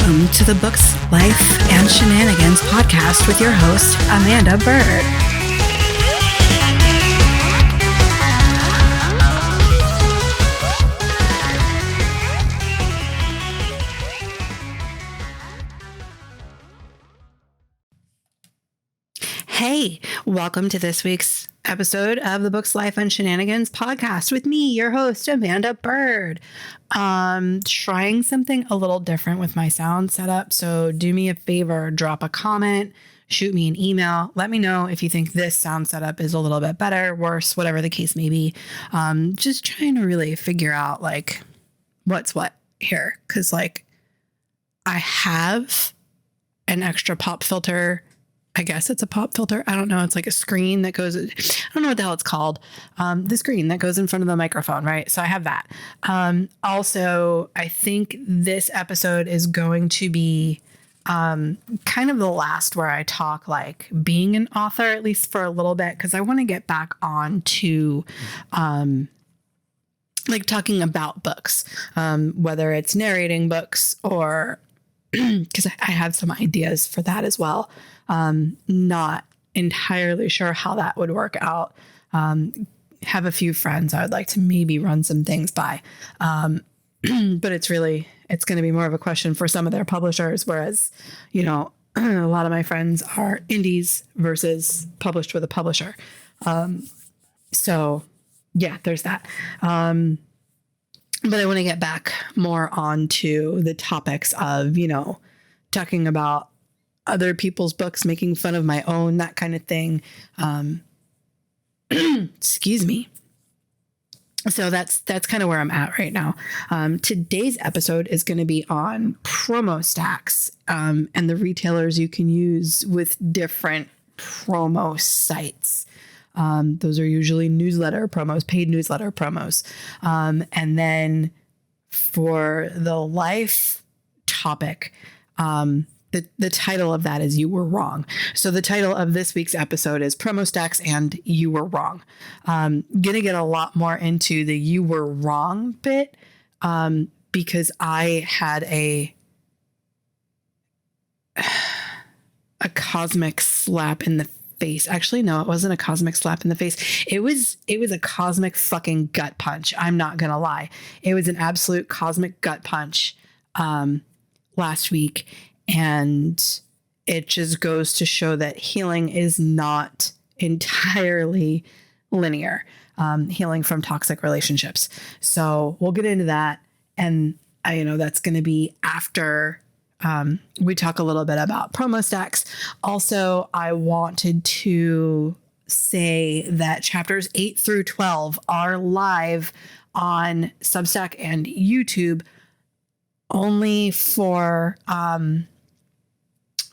Welcome to the Books, Life, and Shenanigans podcast with your host, Amanda Bird. Hey, welcome to this week's episode of the Books, Life, and Shenanigans podcast with me, your host, Amanda Bird. Trying something a little different with my sound setup. So do me a favor, drop a comment, shoot me an email. Let me know if you think this sound setup is a little bit better, worse, whatever the case may be. Just trying to really figure out like what's what here. Cause like I have an extra pop filter. I guess it's a pop filter. I don't know. It's like a screen that goes, I don't know what the hell it's called. The screen that goes in front of the microphone, right? So I have that. Also, I think this episode is going to be kind of the last where I talk like being an author, at least for a little bit, because I want to get back on to like talking about books, whether it's narrating books or because I have some ideas for that as well. Not entirely sure how that would work out. Have a few friends I would like to maybe run some things by. But it's going to be more of a question for some of their publishers. Whereas, you know, a lot of my friends are indies versus published with a publisher. So yeah, there's that. But I want to get back more onto the topics of, you know, talking about other people's books, making fun of my own, that kind of thing. Excuse me. So that's kind of where I'm at right now. Today's episode is going to be on promo stacks and the retailers you can use with different promo sites. Those are usually newsletter promos, paid newsletter promos. And then for the life topic, the title of that is You Were Wrong. So the title of this week's episode is Promo Stacks and You Were Wrong. Gonna get a lot more into the You Were Wrong bit because I had a cosmic slap in the face. Actually, no, it wasn't a cosmic slap in the face. It was a cosmic fucking gut punch. I'm not going to lie. It was an absolute cosmic gut punch last week. And it just goes to show that healing is not entirely linear, healing from toxic relationships. So we'll get into that. And that's going to be after we talk a little bit about promo stacks. Also, I wanted to say that chapters 8 through 12 are live on Substack and YouTube only for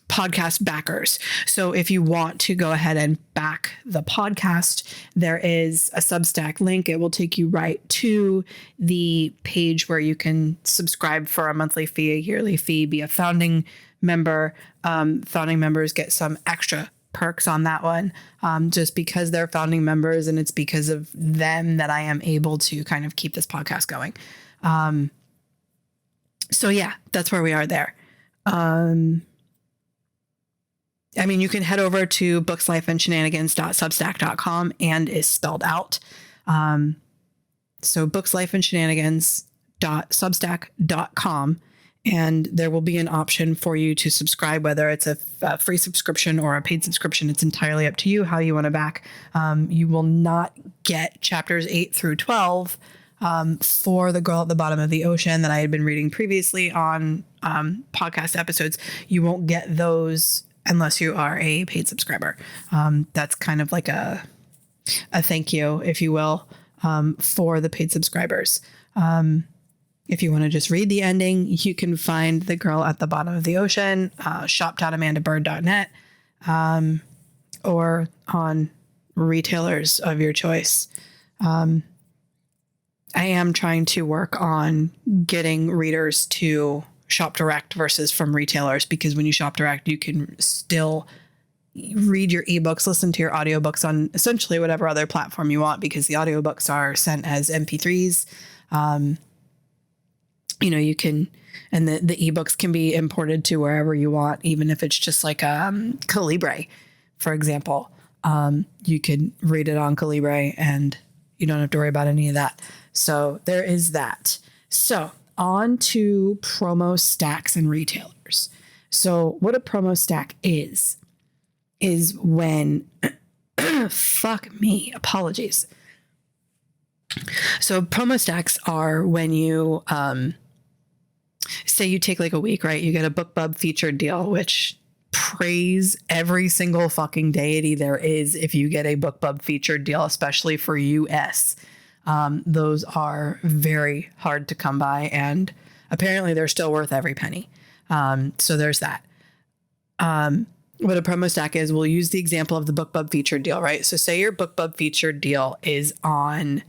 podcast backers. So if you want to go ahead and back the podcast, there is a Substack link. It will take you right to the page where you can subscribe for a monthly fee, a yearly fee, be a founding member. Founding members get some extra perks on that one, just because they're founding members, and it's because of them that I am able to kind of keep this podcast going. So yeah, that's where we are there. You can head over to bookslifeandshenanigans.substack.com and is spelled out. So bookslifeandshenanigans.substack.com. And there will be an option for you to subscribe, whether it's a free subscription or a paid subscription. It's entirely up to you how you want to back. You will not get chapters 8 through 12 for The Girl at the Bottom of the Ocean that I had been reading previously on podcast episodes. You won't get those unless you are a paid subscriber. That's kind of like a thank you, if you will, for the paid subscribers. If you want to just read the ending, you can find The Girl at the Bottom of the Ocean, shop.amandabird.net, or on retailers of your choice. I am trying to work on getting readers to shop direct versus from retailers, because when you shop direct, you can still read your ebooks, listen to your audiobooks on essentially whatever other platform you want, because the audiobooks are sent as MP3s. You can And the ebooks can be imported to wherever you want, even if it's just like Calibre, for example. You could read it on Calibre and you don't have to worry about any of that. So there is that. So on to promo stacks and retailers. So what a promo stack is when, fuck me, apologies. So promo stacks are when you, say you take like a week, right? You get a BookBub featured deal, which praise every single fucking deity there is if you get a BookBub featured deal, especially for US. Those are very hard to come by, and apparently they're still worth every penny. So there's that. What a promo stack is, we'll use the example of the BookBub featured deal, right? So say your BookBub featured deal is on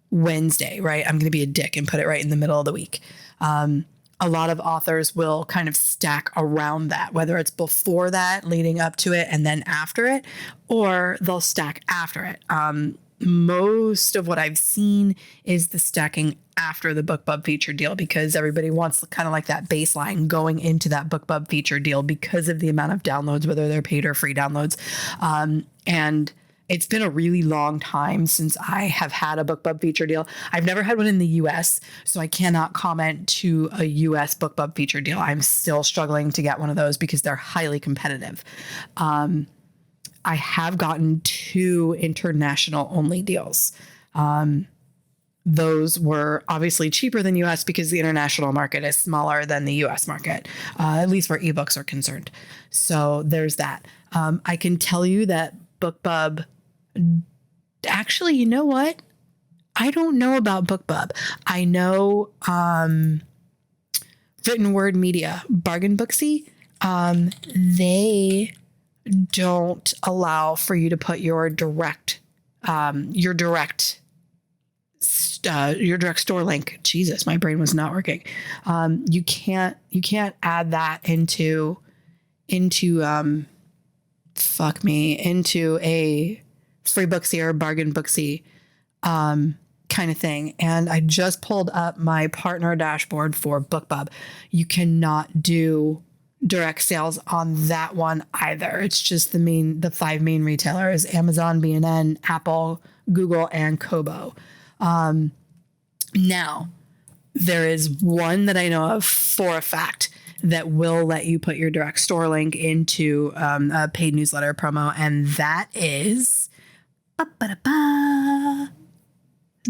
Wednesday, right? I'm going to be a dick and put it right in the middle of the week. A lot of authors will kind of stack around that, whether it's before that, leading up to it, and then after it, or they'll stack after it. Most of what I've seen is the stacking after the BookBub feature deal, because everybody wants kind of like that baseline going into that BookBub feature deal because of the amount of downloads, whether they're paid or free downloads. And it's been a really long time since I have had a BookBub feature deal. I've never had one in the US, so I cannot comment to a US BookBub feature deal. I'm still struggling to get one of those because they're highly competitive. I have gotten 2 international only deals. Those were obviously cheaper than US because the international market is smaller than the US market, at least where ebooks are concerned. So there's that. I can tell you that BookBub, actually, you know what? I don't know about BookBub. I know Written Word Media, Bargain Booksy, they don't allow for you to put your direct store link. Jesus, my brain was not working. You can't add that into a Free Booksy or Bargain Booksy kind of thing. And I just pulled up my partner dashboard for BookBub. You cannot do direct sales on that one either. It's just the 5 main retailers: Amazon, B&N, Apple, Google, and Kobo. Now, there is one that I know of for a fact that will let you put your direct store link into a paid newsletter promo, and that is... the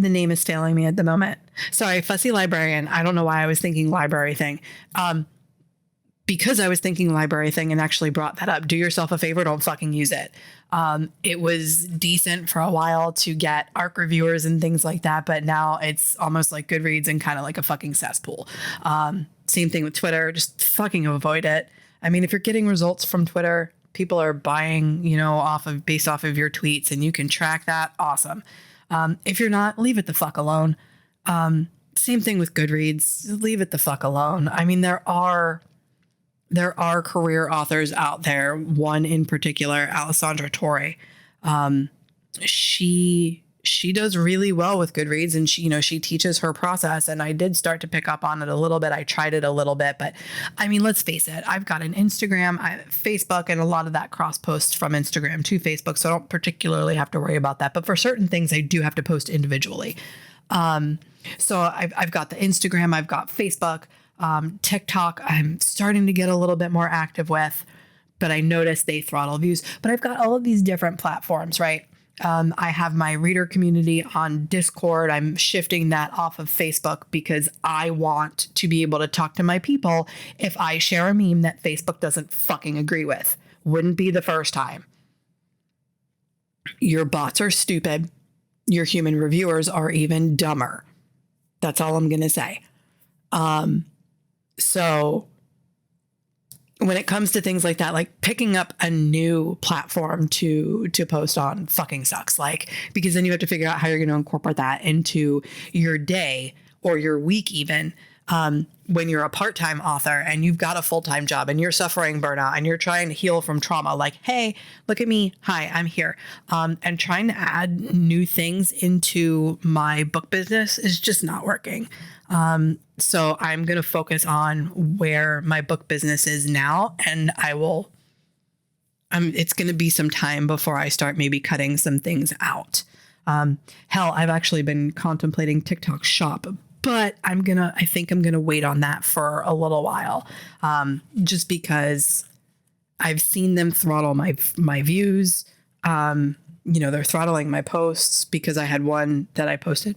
name is failing me at the moment. Sorry, Fussy Librarian. I don't know why I was thinking library thing. Because I was thinking library thing and actually brought that up. Do yourself a favor, don't fucking use it. It was decent for a while to get ARC reviewers and things like that, but now it's almost like Goodreads and kind of like a fucking cesspool. Same thing with Twitter, just fucking avoid it. I mean, if you're getting results from Twitter, people are buying, based off of your tweets, and you can track that. Awesome. If you're not, leave it the fuck alone. Same thing with Goodreads, leave it the fuck alone. I mean, there are career authors out there. One in particular, Alessandra Torre. She does really well with Goodreads, and she teaches her process, and I did start to pick up on it a little bit. I tried it a little bit, but I mean, let's face it. I've got an Instagram, Facebook, and a lot of that cross posts from Instagram to Facebook. So I don't particularly have to worry about that, but for certain things I do have to post individually. So I've got the Instagram, I've got Facebook, TikTok, I'm starting to get a little bit more active with, but I noticed they throttle views. But I've got all of these different platforms, right? I have my reader community on Discord. I'm shifting that off of Facebook because I want to be able to talk to my people if I share a meme that Facebook doesn't fucking agree with. Wouldn't be the first time. Your bots are stupid. Your human reviewers are even dumber. That's all I'm going to say. So when it comes to things like that, like picking up a new platform to post on fucking sucks. Because then you have to figure out how you're going to incorporate that into your day or your week even. When you're a part-time author and you've got a full-time job and you're suffering burnout and you're trying to heal from trauma, like, hey, look at me. Hi, I'm here. And trying to add new things into my book business is just not working. So I'm going to focus on where my book business is now, and it's going to be some time before I start maybe cutting some things out. Hell, I've actually been contemplating TikTok Shop, but I think I'm going to wait on that for a little while. Just because I've seen them throttle my views. They're throttling my posts because I had one that I posted,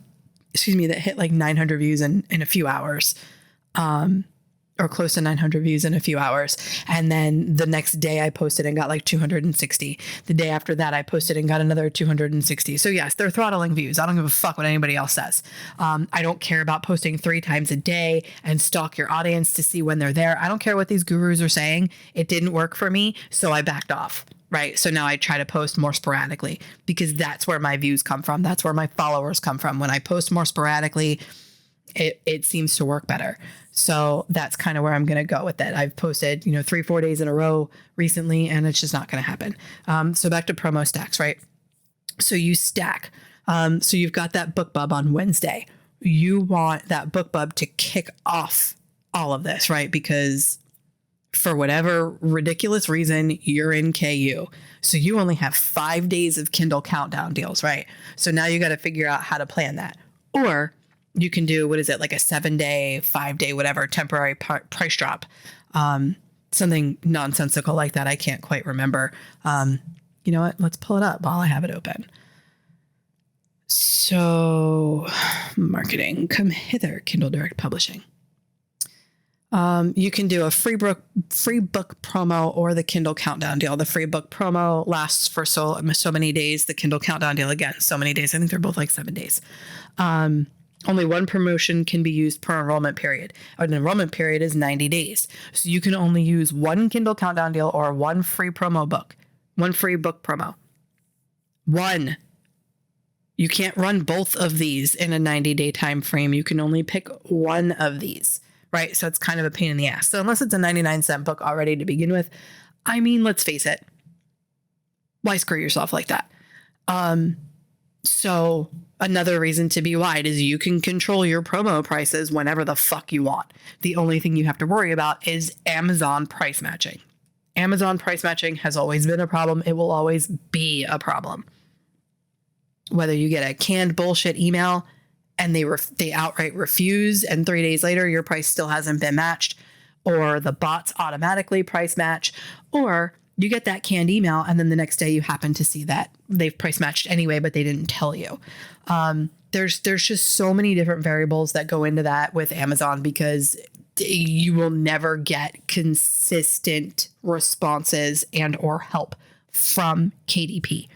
that hit like 900 views in a few hours, or close to 900 views in a few hours. And then the next day I posted and got like 260. The day after that I posted and got another 260. So yes, they're throttling views. I don't give a fuck what anybody else says. I don't care about posting 3 times a day and stalk your audience to see when they're there. I don't care what these gurus are saying. It didn't work for me, so I backed off. Right. So now I try to post more sporadically because that's where my views come from. That's where my followers come from. When I post more sporadically, it seems to work better. So that's kind of where I'm going to go with it. I've posted, 3-4 days in a row recently, and it's just not going to happen. So back to promo stacks, right? So you stack. So you've got that BookBub on Wednesday. You want that BookBub to kick off all of this, right? Because for whatever ridiculous reason, you're in KU. So you only have 5 days of Kindle countdown deals, right? So now you got to figure out how to plan that. Or you can do, like a 7-day, 5-day, whatever, temporary price drop. Something nonsensical like that. I can't quite remember. You know what? Let's pull it up while I have it open. So marketing, come hither, Kindle Direct Publishing. You can do a free book promo or the Kindle countdown deal. The free book promo lasts for so many days. The Kindle countdown deal, again, so many days. I think they're both like 7 days. Only one promotion can be used per enrollment period. An enrollment period is 90 days. So you can only use one Kindle countdown deal or one free promo book, one free book promo. One. You can't run both of these in a 90-day time frame. You can only pick one of these, right? So it's kind of a pain in the ass. So unless it's a 99-cent book already to begin with, let's face it. Why screw yourself like that? So another reason to be wide is you can control your promo prices whenever the fuck you want. The only thing you have to worry about is Amazon price matching. Amazon price matching has always been a problem. It will always be a problem. Whether you get a canned bullshit email and they outright refuse, and 3 days later your price still hasn't been matched, or the bots automatically price match, or you get that canned email and then the next day you happen to see that they've price matched anyway, but they didn't tell you. There's just so many different variables that go into that with Amazon, because you will never get consistent responses and or help from KDP.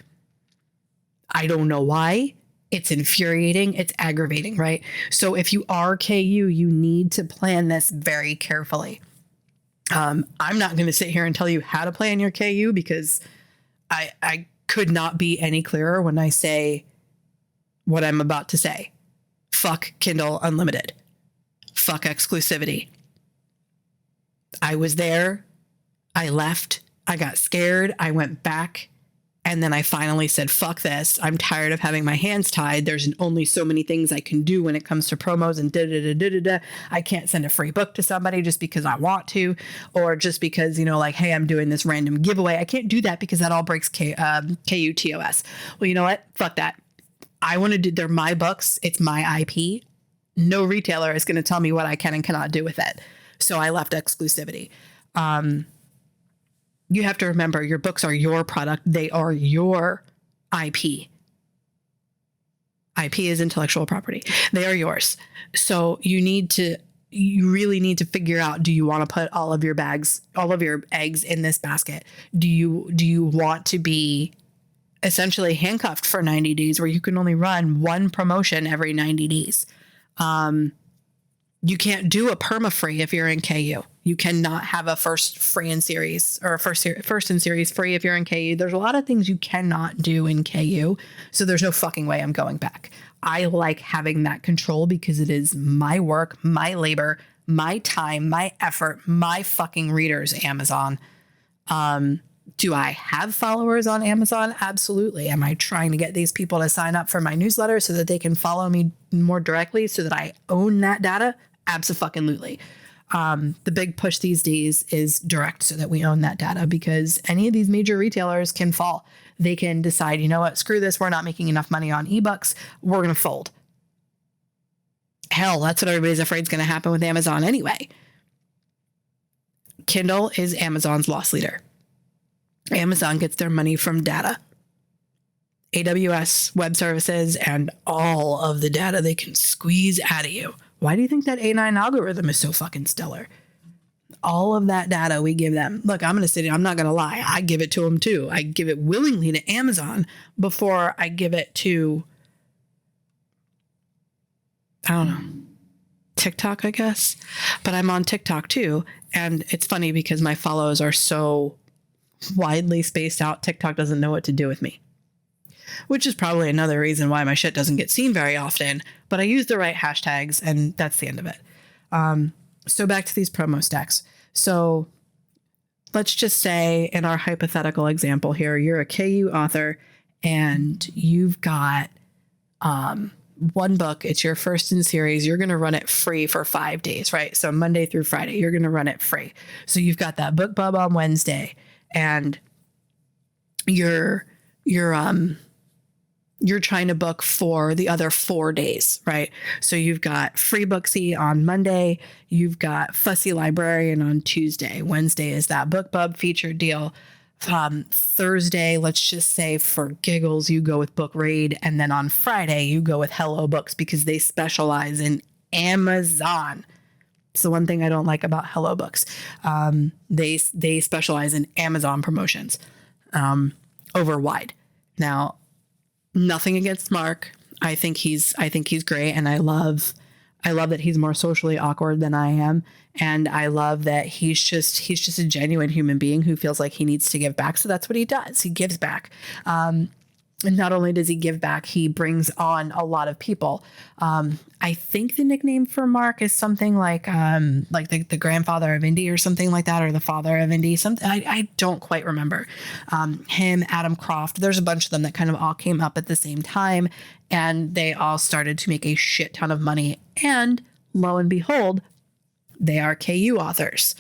I don't know why. It's infuriating. It's aggravating, right? So if you are KU, you need to plan this very carefully. I'm not going to sit here and tell you how to plan your KU, because I could not be any clearer when I say what I'm about to say. Fuck Kindle Unlimited. Fuck exclusivity. I was there. I left. I got scared. I went back. And then I finally said, fuck this. I'm tired of having my hands tied. There's only so many things I can do when it comes to promos and da-da-da-da-da-da. I can't send a free book to somebody just because I want to, or just because, hey, I'm doing this random giveaway. I can't do that because that all breaks KUTOS. Well, you know what? Fuck that. I want to do, they're my books. It's my IP. No retailer is going to tell me what I can and cannot do with it. So I left exclusivity. You have to remember, your books are your product. They are your IP. IP is intellectual property. They are yours. So you really need to figure out, do you want to put all of your eggs in this basket? Do you want to be essentially handcuffed for 90 days where you can only run one promotion every 90 days? You can't do a perma-free if you're in KU. You cannot have a first free in series or a first in series free if you're in KU. There's a lot of things you cannot do in KU. So there's no fucking way I'm going back. I like having that control because it is my work, my labor, my time, my effort, my fucking readers, Amazon. Do I have followers on Amazon? Absolutely. Am I trying to get these people to sign up for my newsletter so that they can follow me more directly so that I own that data? Abso-fucking-lutely. The big push these days is direct so that we own that data, because any of these major retailers can fall. They can decide, you know what, screw this. We're not making enough money on ebooks. We're going to fold. Hell, that's what everybody's afraid is going to happen with Amazon anyway. Kindle is Amazon's loss leader. Amazon gets their money from data. AWS web services and all of the data they can squeeze out of you. Why do you think that A9 algorithm is so fucking stellar? All of that data we give them. Look, I'm going to sit here. I'm not going to lie. I give it to them too. I give it willingly to Amazon before I give it to, I don't know, TikTok, I guess. But I'm on TikTok too. And it's funny because my follows are so widely spaced out. TikTok doesn't know what to do with me, which is probably another reason why my shit doesn't get seen very often, but I use the right hashtags and that's the end of it. So back to these promo stacks. So let's just say in our hypothetical example here, you're a KU author and you've got one book. It's your first in series. You're going to run it free for 5 days, right? So Monday through Friday, you're going to run it free. So you've got that BookBub on Wednesday and you're trying to book for the other 4 days, right? So you've got Free Booksy on Monday. You've got Fussy Librarian on Tuesday. Wednesday is that BookBub featured deal. Thursday, let's just say for giggles, you go with Book Raid. And then on Friday, you go with Hello Books because they specialize in Amazon. It's the one thing I don't like about Hello Books. They specialize in Amazon promotions over wide. Now, nothing against Mark. I think he's great, and I love that he's more socially awkward than I am, and I love that he's just a genuine human being who feels like he needs to give back. So that's what he does. He gives back. And not only does he give back, he brings on a lot of people. I think the nickname for Mark is something like the grandfather of indie or something like that, or the father of indie. Something I don't quite remember. Him, Adam Croft. There's a bunch of them that kind of all came up at the same time, and they all started to make a shit ton of money. And lo and behold, they are KU authors.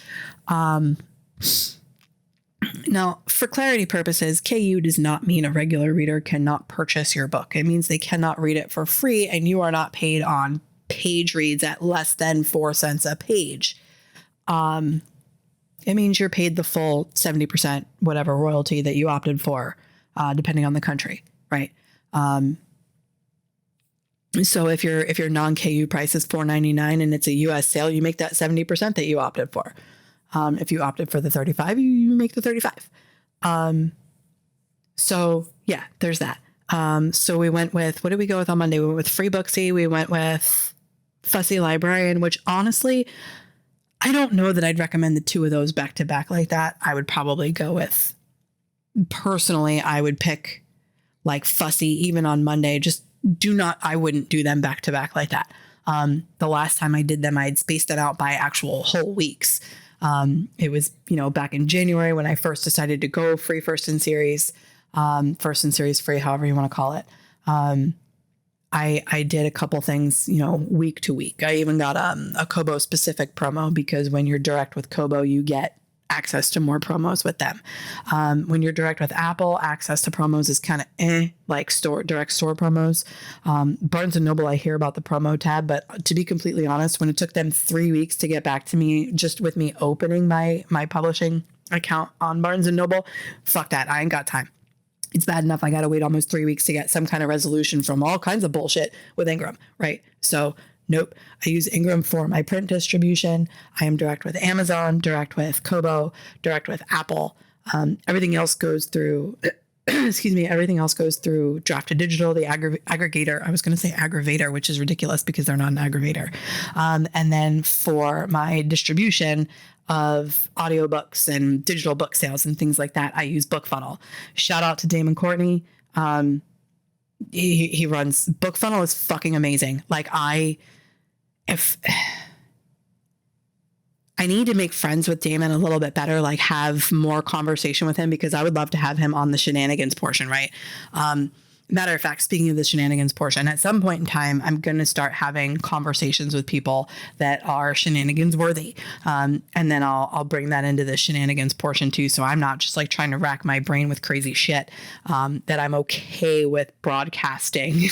Now, for clarity purposes, KU does not mean a regular reader cannot purchase your book. It means they cannot read it for free and you are not paid on page reads at less than 4 cents a page. It means you're paid the full 70% whatever royalty that you opted for, depending on the country, right? So if your non-KU price is $4.99 and it's a US sale, you make that 70% that you opted for. If you opted for the 35, you make the 35. So yeah, there's that. So we went with, what did we go with on Monday? We went with Free Booksy. We went with Fussy Librarian, which honestly, I don't know that I'd recommend the two of those back to back like that. I would probably go with, personally, I would pick like Fussy even on Monday. I wouldn't do them back to back like that. The last time I did them, I had spaced them out by actual whole weeks. It was, back in January when I first decided to go free first in series free, however you want to call it. I did a couple things, week to week. I even got a Kobo specific promo because when you're direct with Kobo, you get access to more promos with them. When you're direct with Apple, access to promos is kind of like direct store promos. Barnes & Noble, I hear about the promo tab, but to be completely honest, when it took them 3 weeks to get back to me, just with me opening my publishing account on Barnes & Noble, fuck that. I ain't got time. It's bad enough I got to wait almost 3 weeks to get some kind of resolution from all kinds of bullshit with Ingram, right? So nope. I use Ingram for my print distribution. I am direct with Amazon, direct with Kobo, direct with Apple. Everything else goes through, everything else goes through Drafted Digital, the aggregator. I was going to say aggravator, which is ridiculous because they're not an aggravator. And then for my distribution, of audiobooks and digital book sales and things like that, I use BookFunnel. Shout out to Damon Courtney. He runs BookFunnel is fucking amazing. Like if I need to make friends with Damon a little bit better, like have more conversation with him, because I would love to have him on the shenanigans portion, right? Matter of fact, speaking of the shenanigans portion, at some point in time, I'm going to start having conversations with people that are shenanigans worthy. And then I'll bring that into the shenanigans portion too. So I'm not just like trying to rack my brain with crazy shit, that I'm okay with broadcasting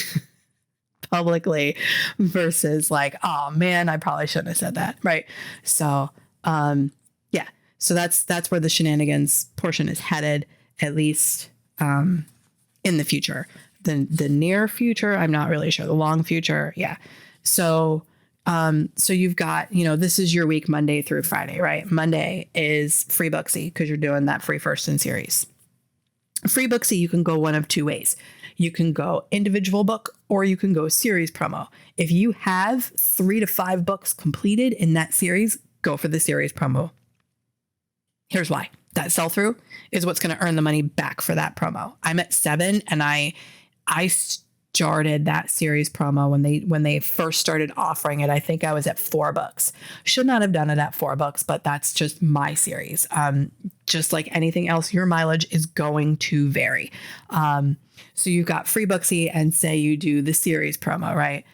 publicly versus like, oh man, I probably shouldn't have said that. Right. So, yeah, so that's where the shenanigans portion is headed, at least, in the future. The near future, I'm not really sure. The long future. Yeah. So you've got, this is your week, Monday through Friday, right? Monday is free Booksy, because you're doing that free first in series. Free Booksy, you can go one of two ways. You can go individual book, or you can go series promo. If you have 3 to 5 books completed in that series, go for the series promo. Here's why. That sell through is what's going to earn the money back for that promo. I'm at 7, and I started that series promo when they first started offering it. I think I was at 4 books. Should not have done it at 4 books, but that's just my series. Just like anything else, your mileage is going to vary. So you've got free Booksy, and say you do the series promo, right?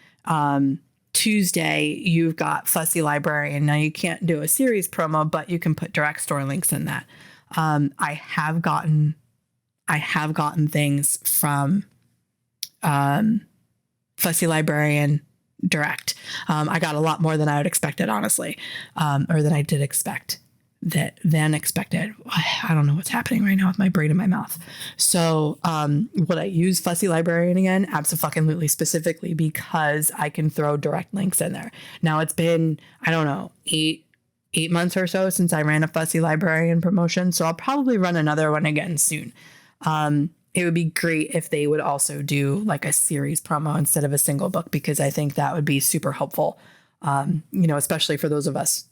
Tuesday, you've got Fussy Librarian. Now you can't do a series promo, but you can put direct store links in that. I have gotten things from Fussy Librarian direct. I got a lot more than I would expected, honestly, or than I did expect. Than expected. I don't know what's happening right now with my brain in my mouth. So would I use Fussy Librarian again? Absolutely, specifically because I can throw direct links in there. Now it's been, I don't know, 8 months or so since I ran a Fussy Librarian promotion. So I'll probably run another one again soon. It would be great if they would also do like a series promo instead of a single book, because I think that would be super helpful. Especially for those of us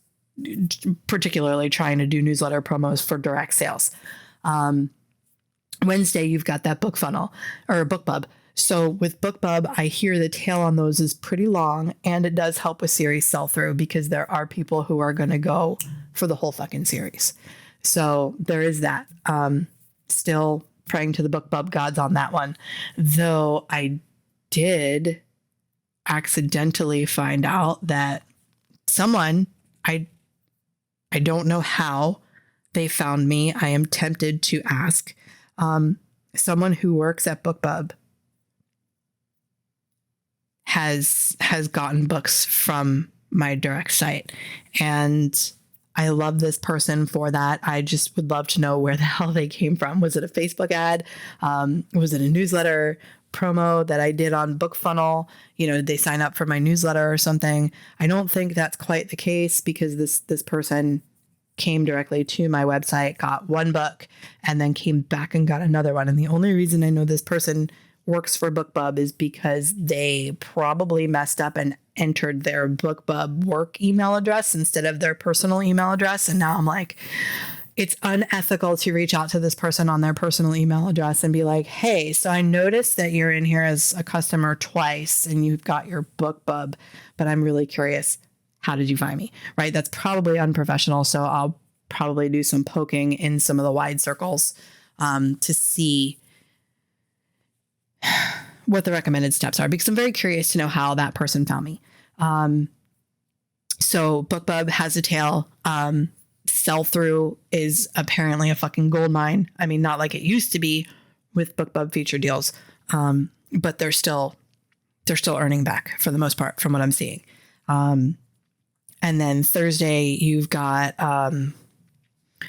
particularly trying to do newsletter promos for direct sales. Wednesday, you've got that BookFunnel or BookBub. So with BookBub, I hear the tail on those is pretty long, and it does help with series sell through, because there are people who are going to go for the whole fucking series. So there is that. Still praying to the BookBub gods on that one, though I did accidentally find out that someone, I don't know how they found me. I am tempted to ask. Someone who works at BookBub has gotten books from my direct site, and I love this person for that. I just would love to know where the hell they came from. Was it a Facebook ad? Was it a newsletter promo that I did on BookFunnel? Did they sign up for my newsletter or something? I don't think that's quite the case, because this person came directly to my website, got 1 book, and then came back and got another one. And the only reason I know this person works for BookBub is because they probably messed up and entered their BookBub work email address instead of their personal email address. And now I'm like, it's unethical to reach out to this person on their personal email address and be like, hey, so I noticed that you're in here as a customer twice and you've got your BookBub, but I'm really curious. How did you find me? Right? That's probably unprofessional. So I'll probably do some poking in some of the wide circles to see what the recommended steps are, because I'm very curious to know how that person found me. So BookBub has a tail. Sell through is apparently a fucking gold mine. I mean, not like it used to be with BookBub feature deals, but they're still earning back for the most part from what I'm seeing. And then Thursday, you've got,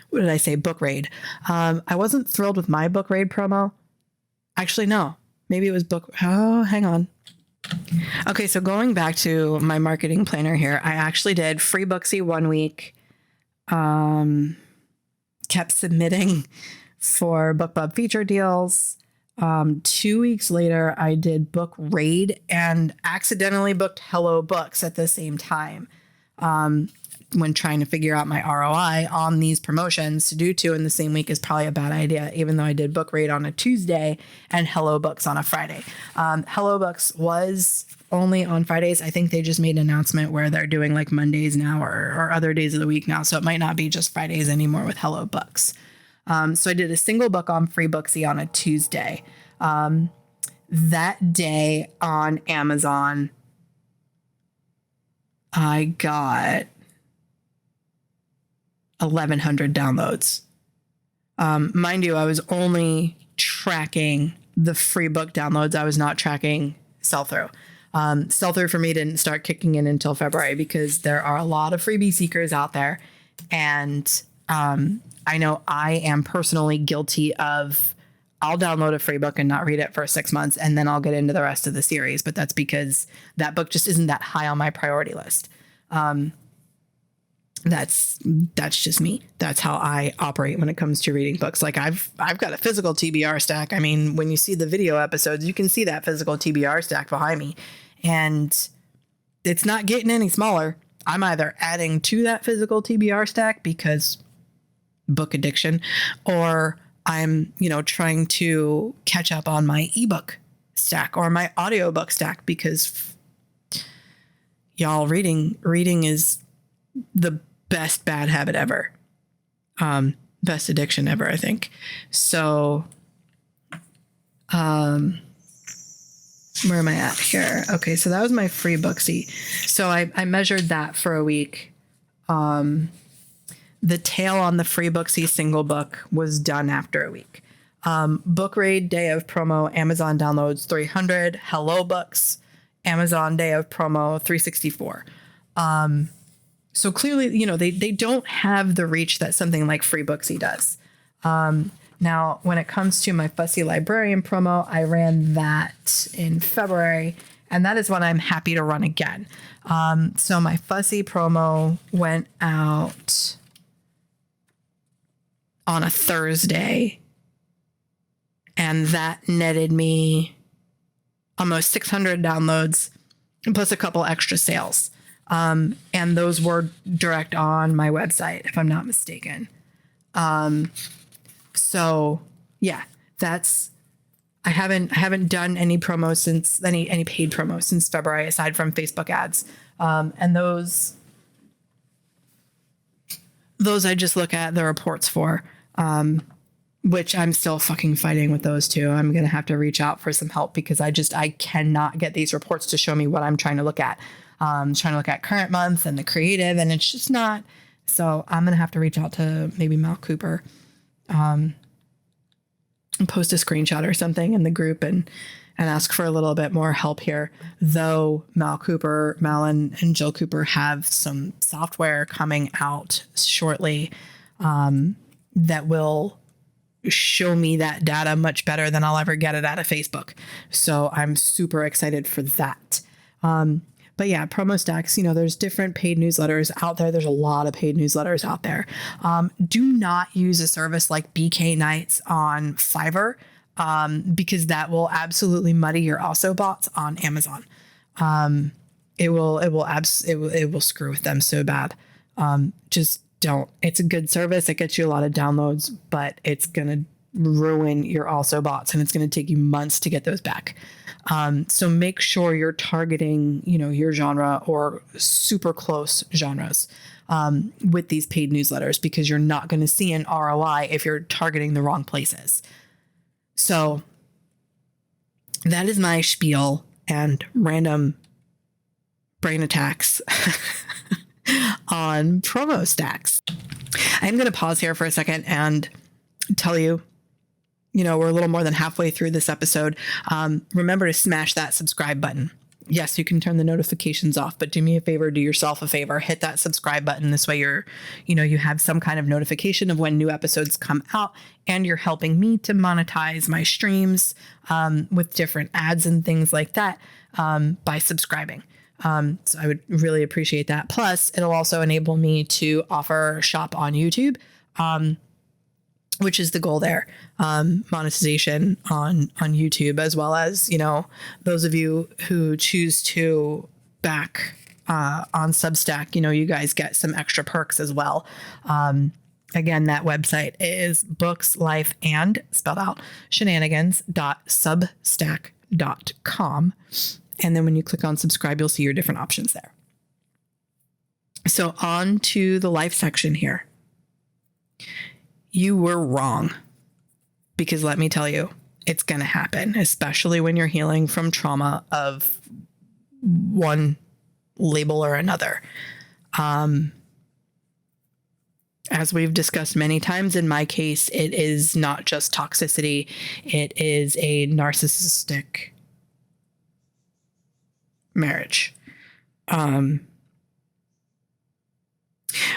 what did I say? Book Raid. I wasn't thrilled with my Book Raid promo. Actually, no. Maybe it was hang on. Okay, so going back to my marketing planner here, I actually did free Booksy 1 week. Kept submitting for BookBub feature deals. 2 weeks later, I did Book Raid and accidentally booked Hello Books at the same time. when trying to figure out my ROI on these promotions, to do two in the same week is probably a bad idea, even though I did Book Raid on a Tuesday and Hello Books on a Friday. Hello Books was only on Fridays. I think they just made an announcement where they're doing like Mondays now or other days of the week now. So it might not be just Fridays anymore with Hello Books. So I did a single book on FreeBooksy on a Tuesday. That day on Amazon, I got 1,100 downloads. Mind you, I was only tracking the free book downloads. I was not tracking sell-through. Sell-through for me didn't start kicking in until February because there are a lot of freebie seekers out there. And I know I am personally guilty of, I'll download a free book and not read it for 6 months, and then I'll get into the rest of the series. But that's because that book just isn't that high on my priority list. That's just me. That's how I operate when it comes to reading books. Like I've got a physical TBR stack. I mean, when you see the video episodes, you can see that physical TBR stack behind me, and it's not getting any smaller. I'm either adding to that physical TBR stack because book addiction, or I'm, trying to catch up on my ebook stack or my audiobook stack because y'all, reading is the best bad habit ever. Best addiction ever, I think. So, where am I at here? Okay. So that was my FreeBooksy. So I measured that for a week. The tail on the FreeBooksy single book was done after a week. Book Raid day of promo, Amazon downloads 300. Hello Books, Amazon day of promo 364. So clearly, they don't have the reach that something like FreeBooksy does. Now, when it comes to my Fussy Librarian promo, I ran that in February, and that is what I'm happy to run again. So my Fussy promo went out on a Thursday, and that netted me almost 600 downloads plus a couple extra sales. And those were direct on my website, if I'm not mistaken. So yeah, I haven't done any promos since any paid promos since February, aside from Facebook ads. And those I just look at the reports for, which I'm still fucking fighting with those two. I'm going to have to reach out for some help because I cannot get these reports to show me what I'm trying to look at. Trying to look at current month and the creative, and it's just not. So I'm going to have to reach out to maybe Mal Cooper, and post a screenshot or something in the group and ask for a little bit more help here. Though Mal and Jill Cooper have some software coming out shortly, that will show me that data much better than I'll ever get it out of Facebook. So I'm super excited for that. But yeah, promo stacks, there's different paid newsletters out there. There's a lot of paid newsletters out there. Do not use a service like BK Nights on Fiverr, because that will absolutely muddy your also bots on Amazon. It will screw with them so bad. Just don't. It's a good service. It gets you a lot of downloads, but it's going to ruin your also bots, and it's going to take you months to get those back. So make sure you're targeting, your genre or super close genres, with these paid newsletters, because you're not going to see an ROI if you're targeting the wrong places. So that is my spiel and random brain attacks on promo stacks. I'm going to pause here for a second and tell you, we're a little more than halfway through this episode. Remember to smash that subscribe button. Yes, you can turn the notifications off, but do me a favor, do yourself a favor, hit that subscribe button. This way you have some kind of notification of when new episodes come out, and you're helping me to monetize my streams, with different ads and things like that, by subscribing. So I would really appreciate that. Plus, it'll also enable me to offer shop on YouTube, which is the goal there. Monetization on YouTube, as well as, those of you who choose to back on Substack, you guys get some extra perks as well. Again, that website is booksLifeAnd, spelled out, shenanigans.substack.com. And then when you click on subscribe, you'll see your different options there. So on to the life section here. You were wrong, because let me tell you, it's going to happen, especially when you're healing from trauma of one label or another. As we've discussed many times, in my case, it is not just toxicity. It is a narcissistic marriage.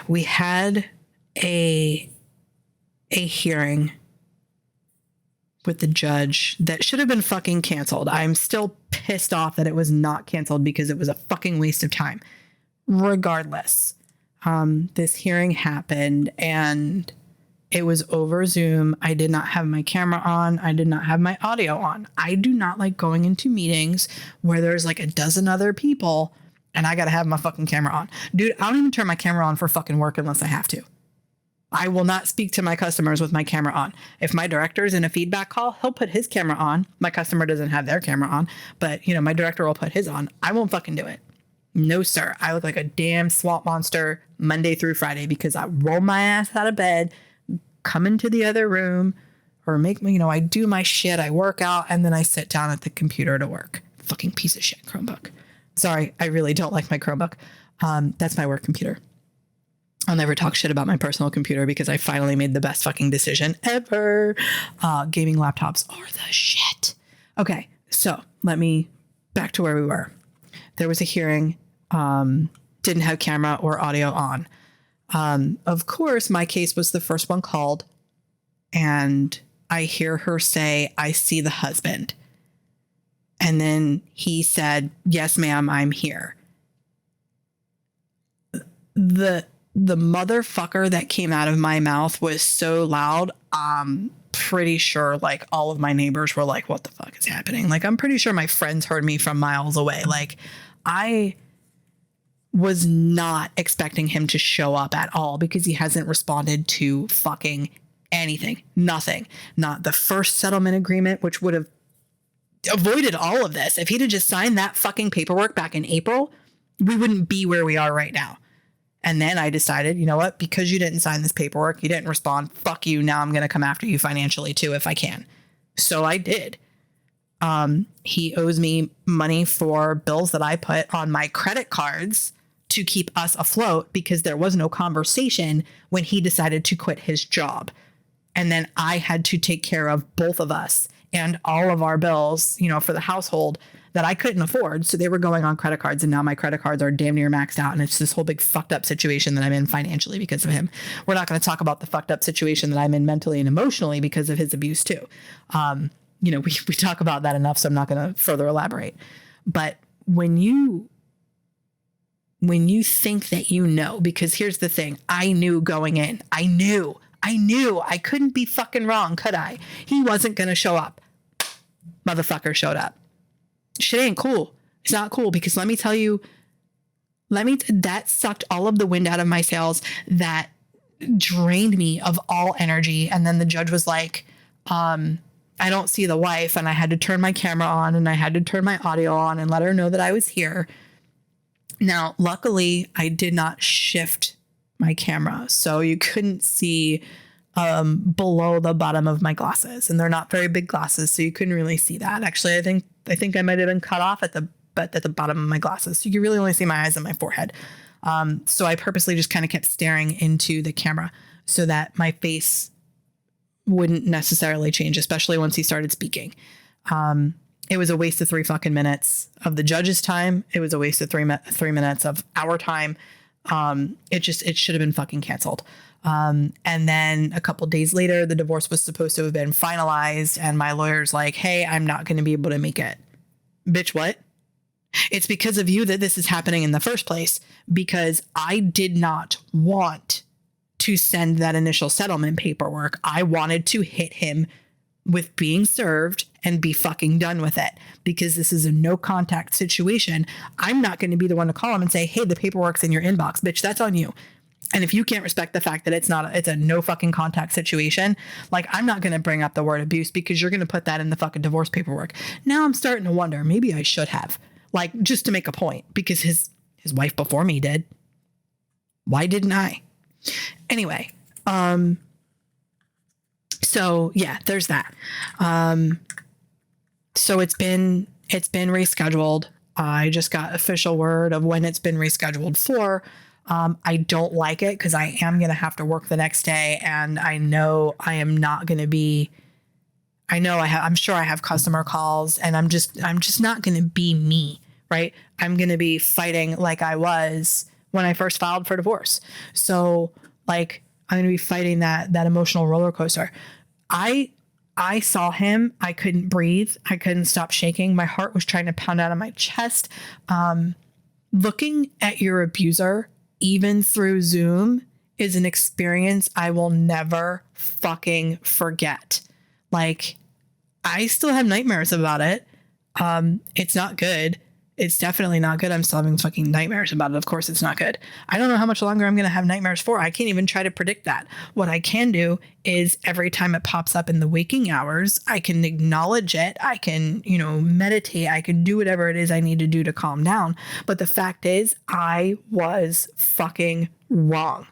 We had a hearing with the judge that should have been fucking canceled. I'm still pissed off that it was not canceled because it was a fucking waste of time. Regardless, this hearing happened and it was over Zoom. I did not have my camera on. I did not have my audio on. I do not like going into meetings where there's like a dozen other people and I got to have my fucking camera on. Dude, I don't even turn my camera on for fucking work unless I have to. I will not speak to my customers with my camera on. If my director's in a feedback call, he'll put his camera on. My customer doesn't have their camera on, but my director will put his on. I won't fucking do it. No, sir. I look like a damn swamp monster Monday through Friday because I roll my ass out of bed, come into the other room, or I do my shit. I work out and then I sit down at the computer to work. Fucking piece of shit Chromebook. Sorry, I really don't like my Chromebook. That's my work computer. I'll never talk shit about my personal computer because I finally made the best fucking decision ever. Gaming laptops are the shit. Okay, so back to where we were. There was a hearing, didn't have camera or audio on. Of course, my case was the first one called, and I hear her say, "I see the husband." And then he said, "Yes, ma'am, I'm here." The motherfucker that came out of my mouth was so loud. I'm pretty sure like all of my neighbors were like, "What the fuck is happening?" Like, I'm pretty sure my friends heard me from miles away. Like, I was not expecting him to show up at all because he hasn't responded to fucking anything. Nothing. Not the first settlement agreement, which would have avoided all of this. If he'd have just signed that fucking paperwork back in April, we wouldn't be where we are right now. And then I decided, you know what? Because you didn't sign this paperwork, you didn't respond. Fuck you. Now I'm going to come after you financially too, if I can. So I did. He owes me money for bills that I put on my credit cards to keep us afloat because there was no conversation when he decided to quit his job. And then I had to take care of both of us and all of our bills, for the household that I couldn't afford. So they were going on credit cards, and now my credit cards are damn near maxed out. And it's this whole big fucked up situation that I'm in financially because of him. We're not going to talk about the fucked up situation that I'm in mentally and emotionally because of his abuse too. We talk about that enough, so I'm not going to further elaborate. But when you think that because here's the thing, I knew going in, I knew I couldn't be fucking wrong, could I? He wasn't going to show up. Motherfucker showed up. Shit ain't cool. It's not cool because let me tell you, that sucked all of the wind out of my sails. That drained me of all energy. And then the judge was like, I don't see the wife. And I had to turn my camera on and I had to turn my audio on and let her know that I was here. Now, luckily, I did not shift my camera, so you couldn't see below the bottom of my glasses, and they're not very big glasses, so you couldn't really see that. Actually, I think I might have been cut off at the bottom of my glasses, so you could really only see my eyes and my forehead. So I purposely just kind of kept staring into the camera so that my face wouldn't necessarily change, especially once he started speaking. It was a waste of 3 fucking minutes of the judge's time. It was a waste of 3 minutes of our time. It should have been fucking canceled. And then a couple days later, the divorce was supposed to have been finalized. And my lawyer's like, "Hey, I'm not going to be able to make it." Bitch, what? It's because of you that this is happening in the first place, because I did not want to send that initial settlement paperwork. I wanted to hit him with being served and be fucking done with it, because this is a no contact situation. I'm not going to be the one to call him and say, hey, the paperwork's in your inbox, bitch, that's on you. And if you can't respect the fact that it's a no fucking contact situation, like, I'm not going to bring up the word abuse because you're going to put that in the fucking divorce paperwork. Now I'm starting to wonder, maybe I should have, like, just to make a point, because his wife before me did. Why didn't I? Anyway, so yeah, there's that. So it's been rescheduled. I just got official word of when it's been rescheduled for. I don't like it because I am going to have to work the next day, and I know I am not going to be, I'm sure I have customer calls, and I'm just not going to be me, right? I'm going to be fighting like I was when I first filed for divorce. So, like, I'm going to be fighting that emotional roller coaster. I saw him. I couldn't breathe. I couldn't stop shaking. My heart was trying to pound out of my chest. Looking at your abuser, even through Zoom, is an experience I will never fucking forget. Like, I still have nightmares about it. It's not good. It's definitely not good. I'm still having fucking nightmares about it. Of course it's not good. I don't know how much longer I'm going to have nightmares for. I can't even try to predict that. What I can do is every time it pops up in the waking hours, I can acknowledge it. I can, meditate. I can do whatever it is I need to do to calm down. But the fact is, I was fucking wrong.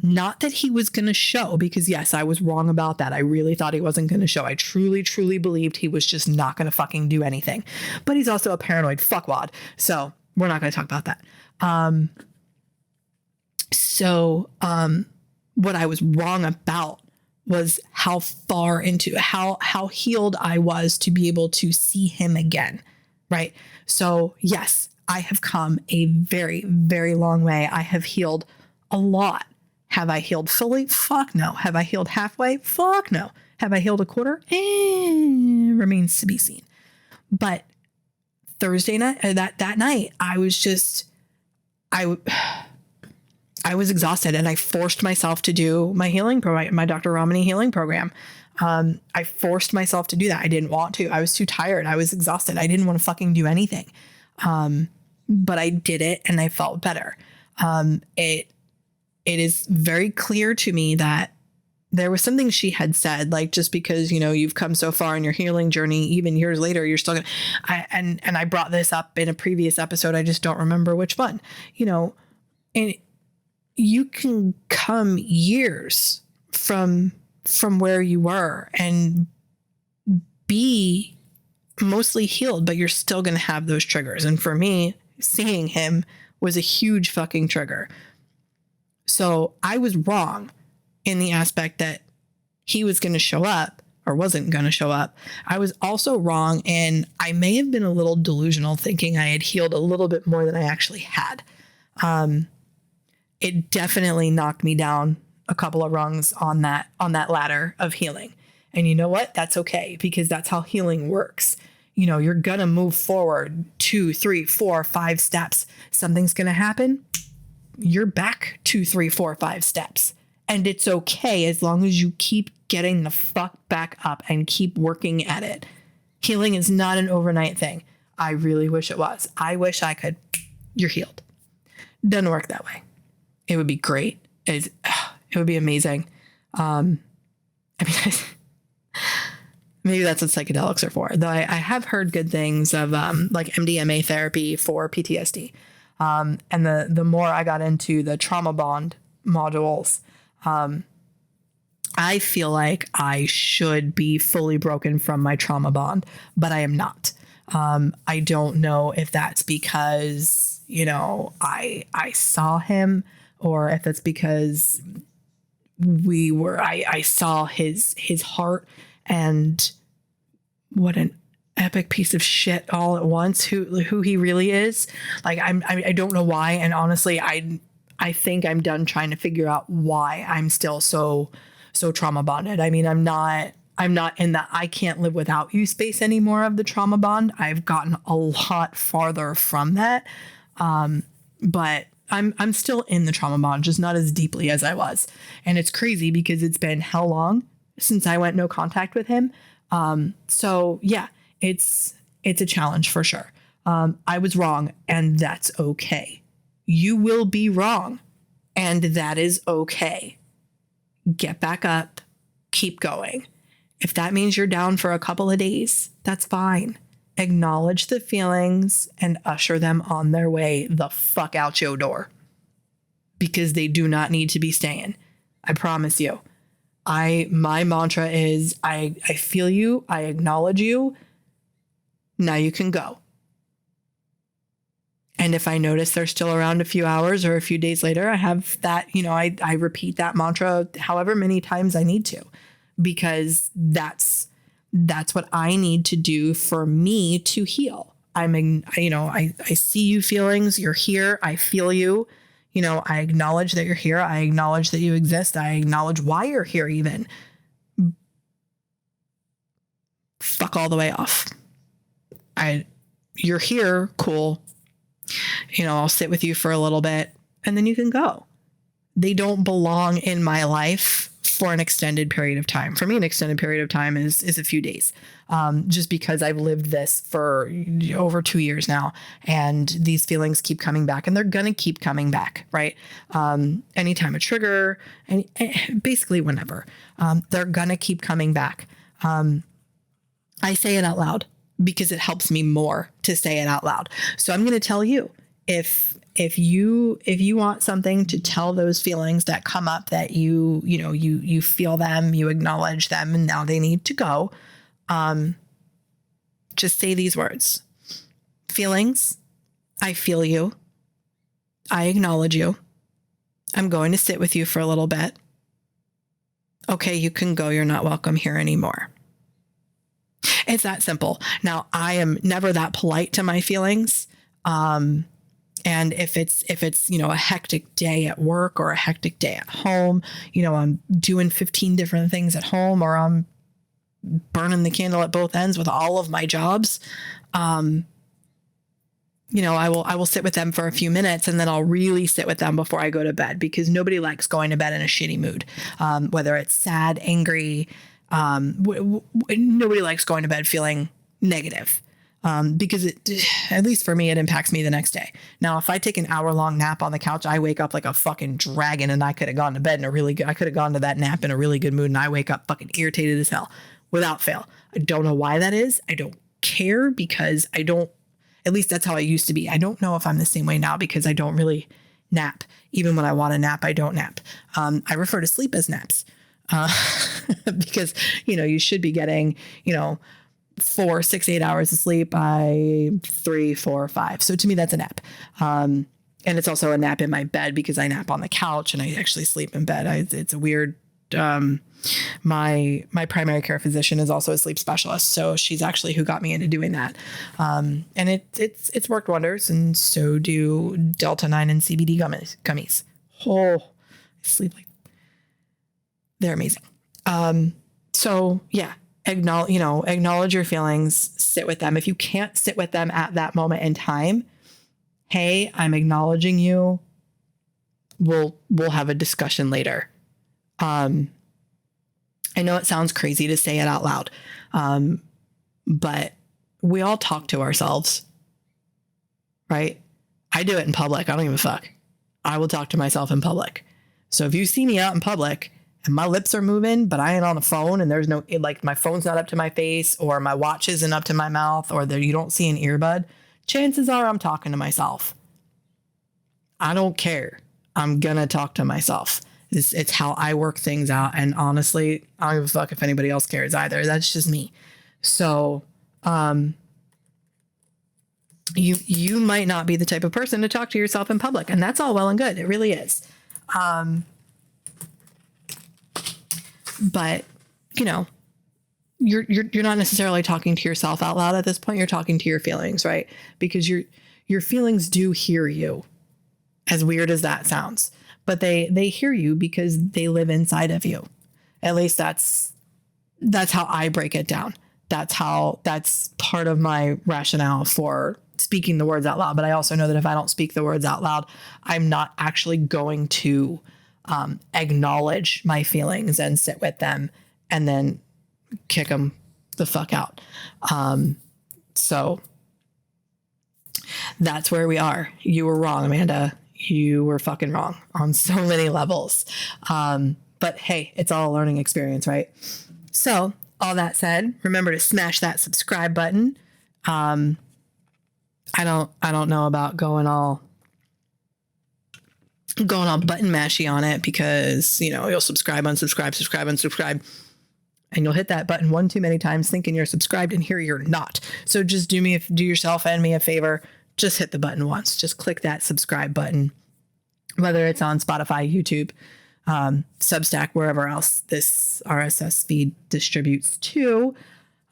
Not that he was going to show, because yes, I was wrong about that. I really thought he wasn't going to show. I truly, truly believed he was just not going to fucking do anything. But he's also a paranoid fuckwad. So we're not going to talk about that. What I was wrong about was how far into how healed I was to be able to see him again. Right. So yes, I have come a very, very long way. I have healed a lot. Have I healed fully? Fuck no. Have I healed halfway? Fuck no. Have I healed a quarter? Remains to be seen. But Thursday night, that night, I was exhausted, and I forced myself to do my healing program, my Dr. Ramani healing program. I forced myself to do that. I didn't want to. I was too tired. I was exhausted. I didn't want to fucking do anything. But I did it, and I felt better. It is very clear to me that there was something she had said, like, just because, you've come so far in your healing journey, even years later, you're still and I brought this up in a previous episode. I just don't remember which one, and you can come years from where you were and be mostly healed, but you're still going to have those triggers. And for me, seeing him was a huge fucking trigger. So I was wrong in the aspect that he was going to show up or wasn't going to show up. I was also wrong, and I may have been a little delusional, thinking I had healed a little bit more than I actually had. It definitely knocked me down a couple of rungs on that ladder of healing. And you know what? That's okay, because that's how healing works. You're going to move forward 2, 3, 4, 5 steps. Something's going to happen. You're back 2, 3, 4, 5 steps. And it's okay as long as you keep getting the fuck back up and keep working at it. Healing is not an overnight thing. I really wish it was. I wish I could. You're healed. Doesn't work that way. It would be great. It would be amazing. Maybe that's what psychedelics are for. Though I have heard good things of like MDMA therapy for PTSD. And the more I got into the trauma bond modules, I feel like I should be fully broken from my trauma bond, but I am not. I don't know if that's because, I saw him, or if that's because I saw his heart, and what an epic piece of shit all at once, who he really is. Like, I don't know why. And honestly, I think I'm done trying to figure out why I'm still so trauma bonded. I mean, I'm not in the I can't live without you space anymore of the trauma bond. I've gotten a lot farther from that. But I'm still in the trauma bond, just not as deeply as I was. And it's crazy because it's been how long since I went no contact with him? So yeah, it's a challenge for sure. I was wrong, and that's okay. You will be wrong, and that is okay. Get back up, keep going. If that means you're down for a couple of days, that's fine. Acknowledge the feelings and usher them on their way the fuck out your door, because they do not need to be staying. I promise you. My mantra is I feel you, I acknowledge you. Now you can go. And if I notice they're still around a few hours or a few days later, I have that, I repeat that mantra however many times I need to, because that's what I need to do for me to heal. I see you feelings, you're here, I feel you. I acknowledge that you're here. I acknowledge that you exist. I acknowledge why you're here even. Fuck all the way off. You're here, cool. I'll sit with you for a little bit and then you can go. They don't belong in my life for an extended period of time. For me, an extended period of time is a few days. Just because I've lived this for over 2 years now, and these feelings keep coming back, and they're going to keep coming back, right? Anytime a trigger, and basically whenever, they're going to keep coming back. I say it out loud because it helps me more to say it out loud. So I'm going to tell you, if you want something to tell those feelings that come up, that you feel them, you acknowledge them, and now they need to go, just say these words. Feelings, I feel you. I acknowledge you. I'm going to sit with you for a little bit. Okay, you can go. You're not welcome here anymore. It's that simple. Now, I am never that polite to my feelings. And if it's, a hectic day at work or a hectic day at home, I'm doing 15 different things at home, or I'm burning the candle at both ends with all of my jobs. I will sit with them for a few minutes, and then I'll really sit with them before I go to bed, because nobody likes going to bed in a shitty mood. Whether it's sad, angry, nobody likes going to bed feeling negative. Because at least for me, it impacts me the next day. Now, if I take an hour-long nap on the couch, I wake up like a fucking dragon, and I could have gone to bed I could have gone to that nap in a really good mood, and I wake up fucking irritated as hell without fail. I don't know why that is. I don't care, because at least that's how I used to be. I don't know if I'm the same way now, because I don't really nap. Even when I want to nap, I don't nap. I refer to sleep as naps, because, you should be getting, 4, 6, 8 hours of sleep by 3, 4, 5. So to me, that's a nap. And it's also a nap in my bed, because I nap on the couch and I actually sleep in bed. It's a weird, my primary care physician is also a sleep specialist. So she's actually who got me into doing that. And it's worked wonders. And so do Delta 9 and CBD gummies. Oh, I sleep they're amazing. So yeah. Acknowledge your feelings, sit with them. If you can't sit with them at that moment in time, hey, I'm acknowledging you. We'll have a discussion later. I know it sounds crazy to say it out loud, but we all talk to ourselves, right? I do it in public. I don't give a fuck. I will talk to myself in public. So if you see me out in public and my lips are moving, but I ain't on the phone, and there's my phone's not up to my face, or my watch isn't up to my mouth, or you don't see an earbud, chances are I'm talking to myself. I don't care. I'm gonna talk to myself. It's how I work things out. And honestly, I don't give a fuck if anybody else cares either. That's just me. So, you might not be the type of person to talk to yourself in public, and that's all well and good. It really is. But you're not necessarily talking to yourself out loud at this point. You're talking to your feelings, right? Because your feelings do hear you, as weird as that sounds, but they hear you because they live inside of you. At least that's how I break it down. That's part of my rationale for speaking the words out loud. But I also know that if I don't speak the words out loud, I'm not actually going to acknowledge my feelings and sit with them and then kick them the fuck out. So that's where we are. You were wrong, Amanda. You were fucking wrong on so many levels. But hey, it's all a learning experience, right? So all that said, remember to smash that subscribe button. I don't know about going all button mashy on it, because, you know, you'll subscribe, unsubscribe, and you'll hit that button one too many times thinking you're subscribed, and here you're not. So just do yourself and me a favor. Just hit the button once. Just click that subscribe button, whether it's on Spotify, YouTube, Substack, wherever else this RSS feed distributes to.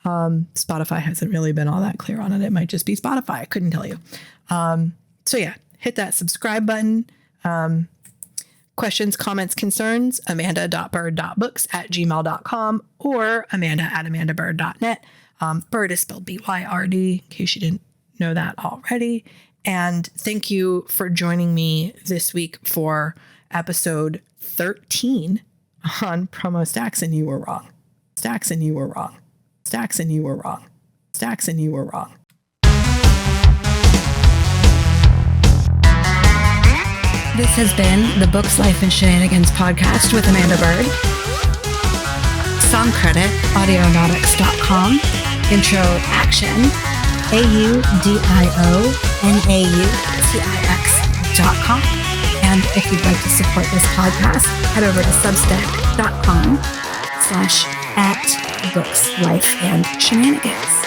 Spotify hasn't really been all that clear on it. It might just be Spotify. I couldn't tell you. So yeah, hit that subscribe button. Questions, comments, concerns, amanda.bird.books@gmail.com or amanda@amandabird.net. Bird is spelled BYRD, in case you didn't know that already. And thank you for joining me this week for episode 13 on Promo Stacks and You Were Wrong. Stacks and You Were Wrong. Stacks and You Were Wrong. Stacks and You Were Wrong. This has been the Books, Life, and Shenanigans podcast with Amanda Bird. Song credit, audionautics.com. Intro action, AUDIONAUTIX.com. And if you'd like to support this podcast, head over to substack.com/@Books, Life, and Shenanigans.